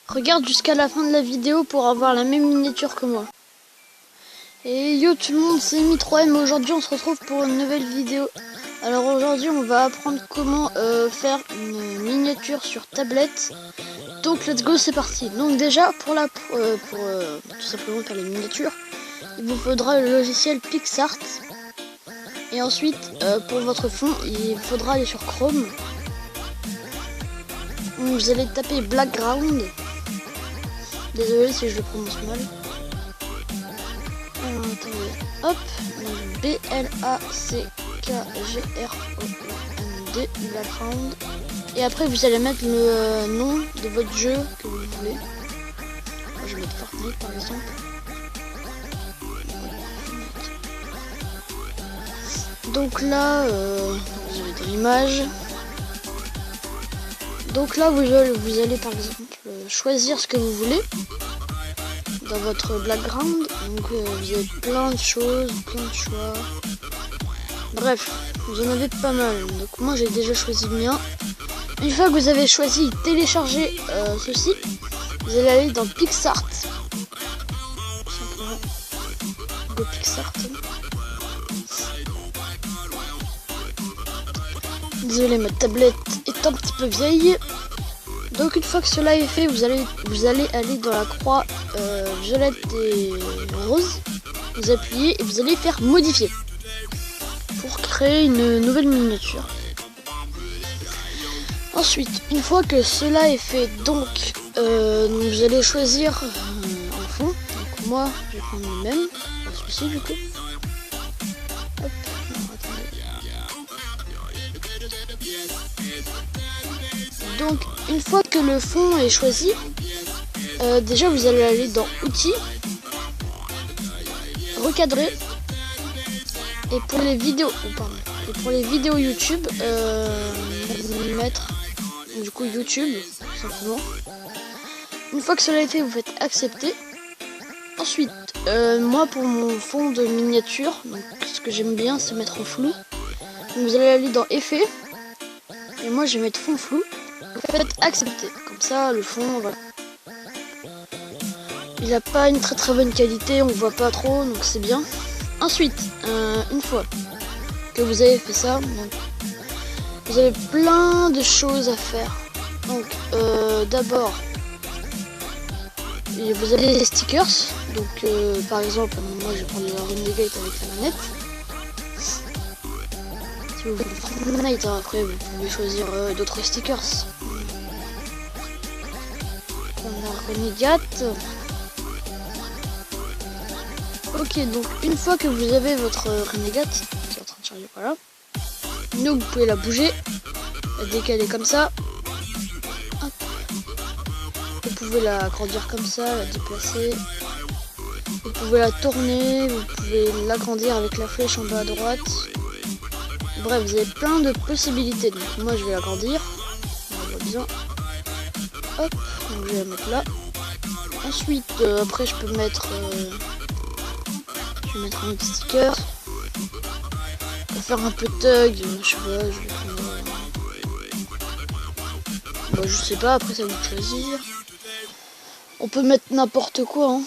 Regarde jusqu'à la fin de la vidéo pour avoir la même miniature que moi. Et yo tout le monde, c'est Mi3M. Aujourd'hui on se retrouve pour une nouvelle vidéo. Alors aujourd'hui on va apprendre comment faire une miniature sur tablette. Donc let's go, c'est parti. Donc déjà pour tout simplement faire les miniatures, il vous faudra le logiciel PixArt. Et ensuite pour votre fond il faudra aller sur Chrome. Donc, vous allez taper Blackground. Désolé si je le prononce mal. Alors, attendez. Hop. B-L-A-C-K-G-R-O-N-D. Background. Et après, vous allez mettre le nom de votre jeu que vous voulez. Moi, je vais mettre Fortnite par exemple. Donc là, vous avez de l'image. Donc là, vous allez par exemple choisir ce que vous voulez dans votre background. Donc vous avez plein de choses, plein de choix. Bref, vous en avez pas mal. Donc moi j'ai déjà choisi le mien. Une fois que vous avez choisi télécharger ceci, vous allez aller dans PixArt. Tout simplement. Go PixArt. Désolé, ma tablette est un petit peu vieille. Donc une fois que cela est fait, vous allez aller dans la croix violette et rose. Vous appuyez et vous allez faire modifier pour créer une nouvelle miniature. Ensuite, une fois que cela est fait, donc vous allez choisir un fond. Donc moi, je vais prendre le même, celui-ci du coup. Hop. Donc une fois que le fond est choisi, déjà vous allez aller dans outils, recadrer, et pour les vidéos YouTube, vous allez mettre du coup YouTube simplement. Une fois que cela a été, vous faites accepter. Ensuite, moi pour mon fond de miniature, donc, ce que j'aime bien c'est mettre en flou. Donc, vous allez aller dans effets, et moi je vais mettre fond flou. Vous faites accepter, comme ça le fond, voilà. Il n'a pas une très bonne qualité, on voit pas trop, donc c'est bien. Ensuite, une fois que vous avez fait ça, donc, vous avez plein de choses à faire. Donc d'abord, vous avez les stickers. Donc par exemple, moi je vais prendre le Renegade avec la manette. Si vous voulez Fortnite, après vous pouvez choisir d'autres stickers. On a Renegade. Ok, donc une fois que vous avez votre Renegade qui est en train de charger, voilà. Donc vous pouvez la bouger, la décaler comme ça. Hop. Vous pouvez la agrandir comme ça, la déplacer. Vous pouvez la tourner, vous pouvez l'agrandir avec la flèche en bas à droite. Bref, vous avez plein de possibilités. Donc moi je vais l'agrandir. On voit bien. Hop, donc je vais la mettre là. Ensuite, après je peux mettre... je vais mettre un petit sticker. Pour faire un peu de tug, je sais pas, je vais prendre... Bah, je sais pas, après ça vous de choisir. On peut mettre n'importe quoi, hein.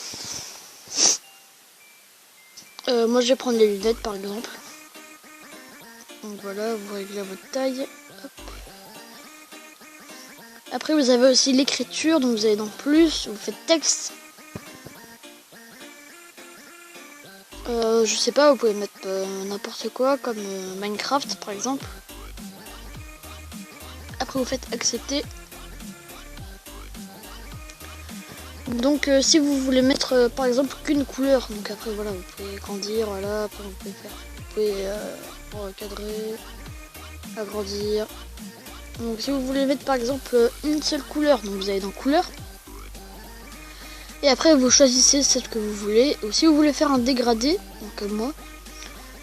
Moi je vais prendre les lunettes par exemple. Donc voilà, vous réglez votre taille. Hop. Après vous avez aussi l'écriture, donc vous allez dans plus, vous faites texte. Je sais pas, vous pouvez mettre n'importe quoi comme Minecraft par exemple. Après vous faites accepter. Donc si vous voulez mettre par exemple qu'une couleur, donc après voilà vous pouvez grandir, voilà, après vous pouvez recadrer, agrandir. Donc si vous voulez mettre par exemple une seule couleur, donc vous allez dans couleur. Et après vous choisissez celle que vous voulez. Ou si vous voulez faire un dégradé, donc comme moi,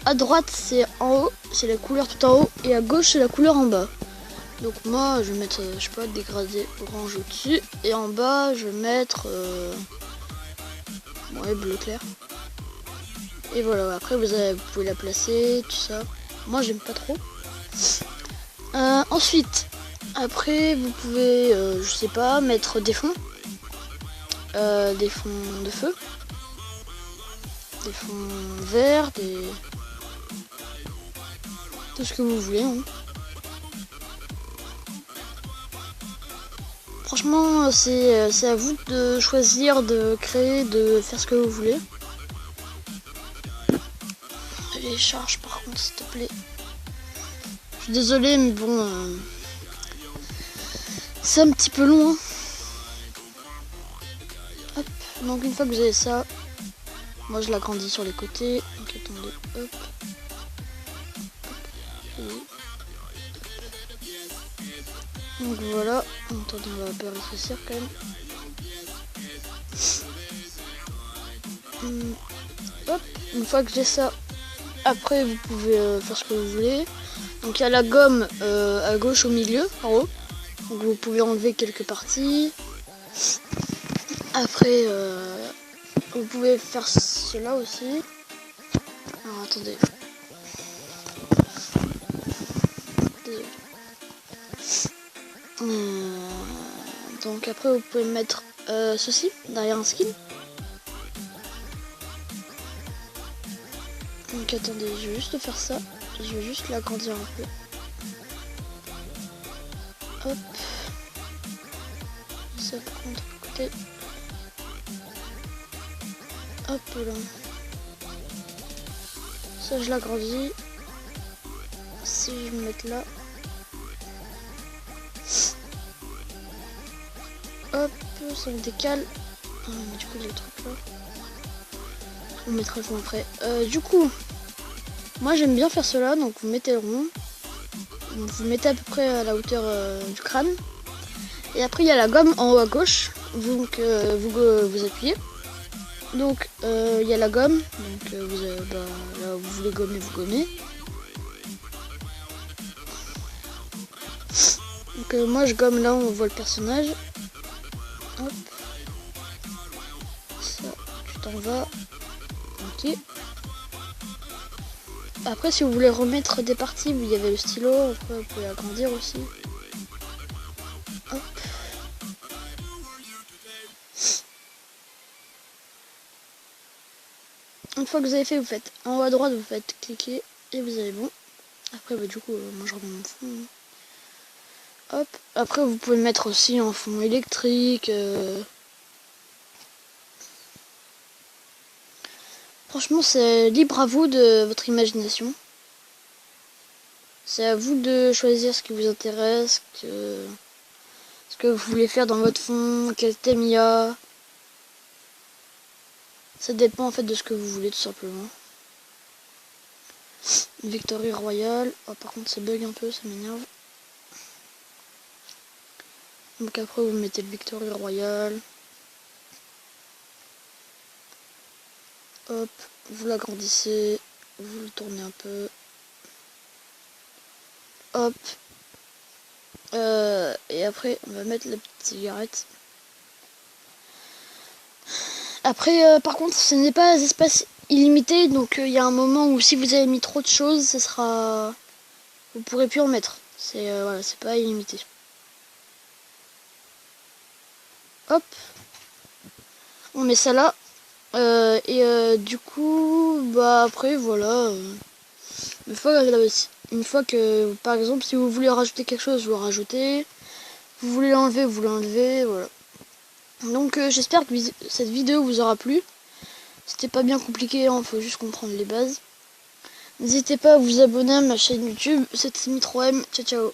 à droite c'est en haut, c'est la couleur tout en haut, et à gauche c'est la couleur en bas. Donc moi je vais mettre, je sais pas, dégradé orange au-dessus, et en bas je vais mettre ouais, bleu clair. Et voilà, après vous pouvez la placer, tout ça. Moi j'aime pas trop. Ensuite, après vous pouvez, je sais pas, mettre des fonds. des fonds de feu, des fonds verts, tout ce que vous voulez. Hein. Franchement, c'est à vous de choisir, de créer, de faire ce que vous voulez. Les charges par contre, s'il te plaît. Je suis désolé, mais bon, c'est un petit peu long. Hein. Hop. Donc une fois que vous avez ça, moi je l'agrandis sur les côtés. Donc attendez, hop. Donc voilà, attendez, on va un peu rétrécir quand même. Hop, une fois que j'ai ça, après vous pouvez faire ce que vous voulez. Donc il y a la gomme à gauche au milieu, en haut. Donc vous pouvez enlever quelques parties. Après, vous pouvez faire cela aussi. Alors attendez. Désolé. Donc après vous pouvez mettre ceci derrière un skin. Donc attendez, je vais juste faire ça. Je vais juste l'agrandir un peu. Hop. Ça contre le côté. Hop là. Ça je l'agrandis. Si je vais me mettre là. Hop, ça me décale. Ah, mais du coup les trucs là. On mettra le fond après. Du coup, moi j'aime bien faire cela, donc vous mettez le rond. Vous mettez à peu près à la hauteur du crâne. Et après il y a la gomme en haut à gauche. Donc vous appuyez. Donc il y a la gomme. Donc là où vous voulez gommer, vous gommez. Donc moi je gomme là où on voit le personnage. Hop. Ça, tu t'en vas. Ok. Après si vous voulez remettre des parties où il y avait le stylo, après vous pouvez agrandir aussi. Hop. Une fois que vous avez fait, vous faites en haut à droite, vous faites cliquer et vous avez bon. Après bah, du coup moi je remets mon fond. Hop. Après vous pouvez mettre aussi un fond électrique. Franchement c'est libre à vous de votre imagination. C'est à vous de choisir ce qui vous intéresse, ce que vous voulez faire dans votre fond, quel thème il y a. Ça dépend en fait de ce que vous voulez tout simplement. Victory Royale. Oh, par contre ça bug un peu, ça m'énerve. Donc après vous mettez le Victory Royale. Hop, vous l'agrandissez, vous le tournez un peu. Hop. Et après on va mettre la petite cigarette. Après par contre ce n'est pas espace illimité, donc il y a un moment où si vous avez mis trop de choses, ce sera, vous pourrez plus en mettre. C'est voilà, c'est pas illimité. Hop, on met ça là. Du coup bah après voilà, une fois que par exemple si vous voulez rajouter quelque chose, vous rajoutez, vous voulez l'enlever, vous l'enlevez, voilà. Donc j'espère que cette vidéo vous aura plu. C'était pas bien compliqué, hein, faut juste comprendre les bases. N'hésitez pas à vous abonner à ma chaîne YouTube, c'était Mitro M, ciao ciao.